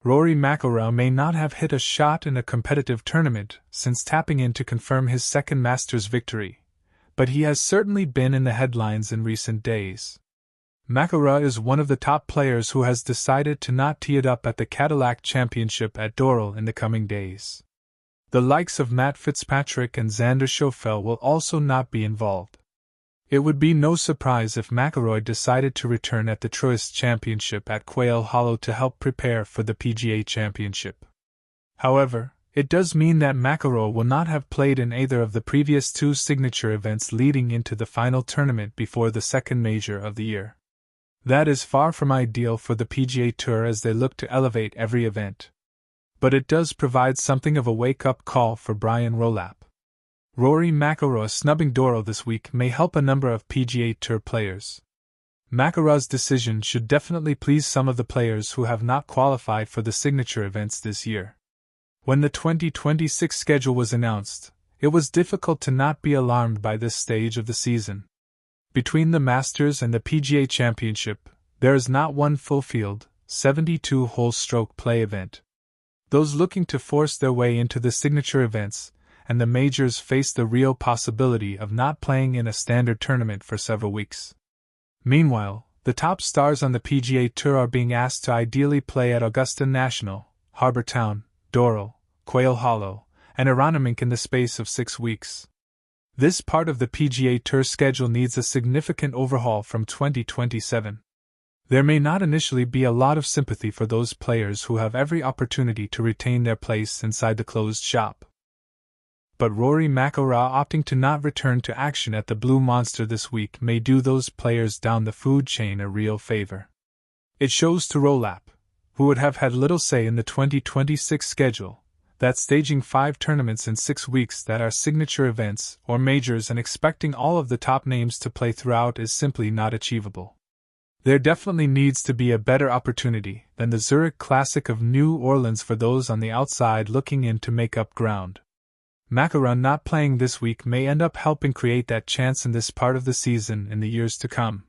Rory McIlroy may not have hit a shot in a competitive tournament since tapping in to confirm his second Masters victory, but he has certainly been in the headlines in recent days. McIlroy is one of the top players who has decided to not tee it up at the Cadillac Championship at Doral in the coming days. The likes of Matt Fitzpatrick and Xander Schauffele will also not be involved. It would be no surprise if McIlroy decided to return at the Truist Championship at Quail Hollow to help prepare for the PGA Championship. However, it does mean that McIlroy will not have played in either of the previous two signature events leading into the final tournament before the second major of the year. That is far from ideal for the PGA Tour as they look to elevate every event. But it does provide something of a wake-up call for Brian Rolapp. Rory McIlroy snubbing Doral this week may help a number of PGA Tour players. McIlroy's decision should definitely please some of the players who have not qualified for the signature events this year. When the 2026 schedule was announced, it was difficult to not be alarmed by this stage of the season. Between the Masters and the PGA Championship, there is not one full-field, 72-hole stroke play event. Those looking to force their way into the signature events and the majors face the real possibility of not playing in a standard tournament for several weeks. Meanwhile, the top stars on the PGA Tour are being asked to ideally play at Augusta National, Harbour Town, Doral, Quail Hollow, and Aronimink in the space of 6 weeks. This part of the PGA Tour schedule needs a significant overhaul from 2027. There may not initially be a lot of sympathy for those players who have every opportunity to retain their place inside the closed shop. But Rory McIlroy opting to not return to action at the Blue Monster this week may do those players down the food chain a real favor. It shows to Rolapp, who would have had little say in the 2026 schedule, that staging 5 tournaments in 6 weeks that are signature events or majors and expecting all of the top names to play throughout is simply not achievable. There definitely needs to be a better opportunity than the Zurich Classic of New Orleans for those on the outside looking in to make up ground. McIlroy not playing this week may end up helping create that chance in this part of the season in the years to come.